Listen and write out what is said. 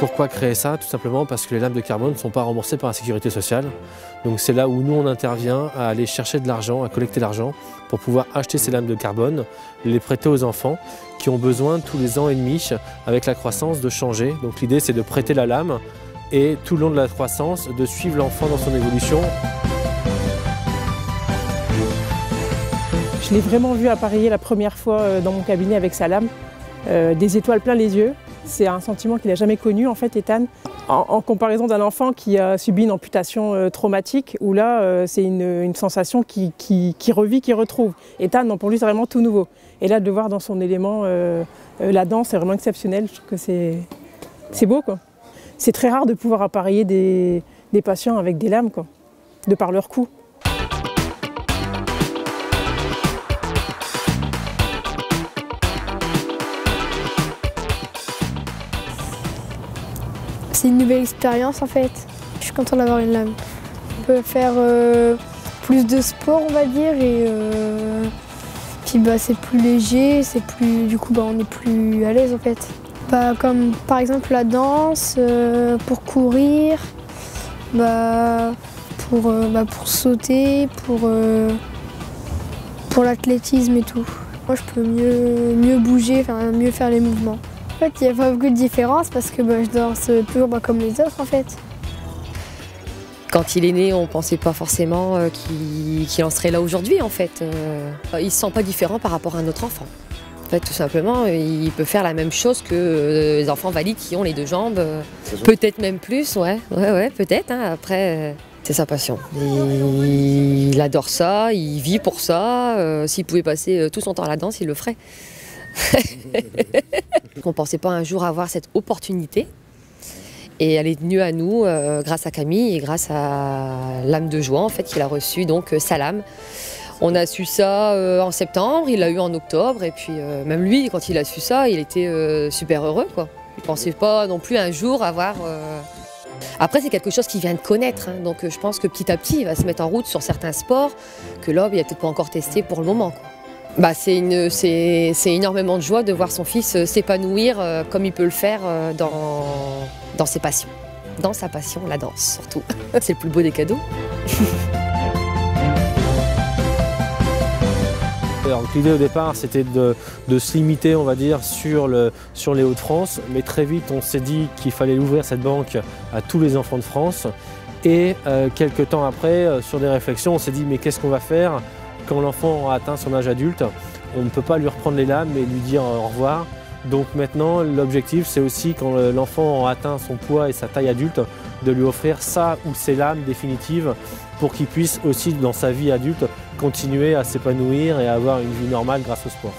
Pourquoi créer ça? Tout simplement parce que les lames de carbone ne sont pas remboursées par la sécurité sociale. Donc c'est là où nous on intervient à aller chercher de l'argent, à collecter l'argent pour pouvoir acheter ces lames de carbone, les prêter aux enfants qui ont besoin tous les ans et demi avec la croissance de changer. Donc l'idée c'est de prêter la lame et tout le long de la croissance de suivre l'enfant dans son évolution. Je l'ai vraiment vu appareiller la première fois dans mon cabinet avec sa lame, des étoiles plein les yeux. C'est un sentiment qu'il n'a jamais connu en fait, Ethan. En comparaison d'un enfant qui a subi une amputation traumatique, où là c'est une sensation qui revit, qui retrouve. Ethan, pour lui c'est vraiment tout nouveau. Et là de le voir dans son élément, la danse, c'est vraiment exceptionnel. Je trouve que c'est beau, quoi. C'est très rare de pouvoir appareiller des patients avec des lames, quoi, de par leur coût. C'est une nouvelle expérience en fait. Je suis contente d'avoir une lame. On peut faire plus de sport on va dire et puis c'est plus léger, du coup on est plus à l'aise en fait. Comme par exemple la danse, pour courir, pour sauter, pour l'athlétisme et tout. Moi je peux mieux bouger, mieux faire les mouvements. En fait, il n'y a pas beaucoup de différence parce que je danse toujours comme les autres en fait. Quand il est né, on ne pensait pas forcément qu'il en serait là aujourd'hui en fait. Il ne se sent pas différent par rapport à un autre enfant. En fait, tout simplement, il peut faire la même chose que les enfants valides qui ont les deux jambes. Peut-être même plus, ouais peut-être. Hein. Après, c'est sa passion. Il adore ça, il vit pour ça. S'il pouvait passer tout son temps à la danse, il le ferait. On ne pensait pas un jour avoir cette opportunité et elle est venue à nous grâce à Camille et grâce à l'âme de joie en fait qu'il a reçu, donc sa lame. On a su ça en septembre, il l'a eu en octobre et puis même lui quand il a su ça il était super heureux quoi. Il ne pensait pas non plus un jour avoir... Après c'est quelque chose qu'il vient de connaître hein, donc je pense que petit à petit il va se mettre en route sur certains sports que là il n'a peut-être pas encore testé pour le moment quoi. C'est énormément de joie de voir son fils s'épanouir comme il peut le faire dans ses passions. Dans sa passion, la danse surtout. C'est le plus beau des cadeaux. L'idée au départ c'était de se limiter on va dire sur les Hauts-de-France, mais très vite on s'est dit qu'il fallait ouvrir cette banque à tous les enfants de France et quelques temps après sur des réflexions on s'est dit mais qu'est-ce qu'on va faire quand l'enfant a atteint son âge adulte? On ne peut pas lui reprendre les lames et lui dire au revoir. Donc maintenant, l'objectif, c'est aussi quand l'enfant a atteint son poids et sa taille adulte, de lui offrir ça ou ses lames définitives pour qu'il puisse aussi, dans sa vie adulte, continuer à s'épanouir et à avoir une vie normale grâce au sport.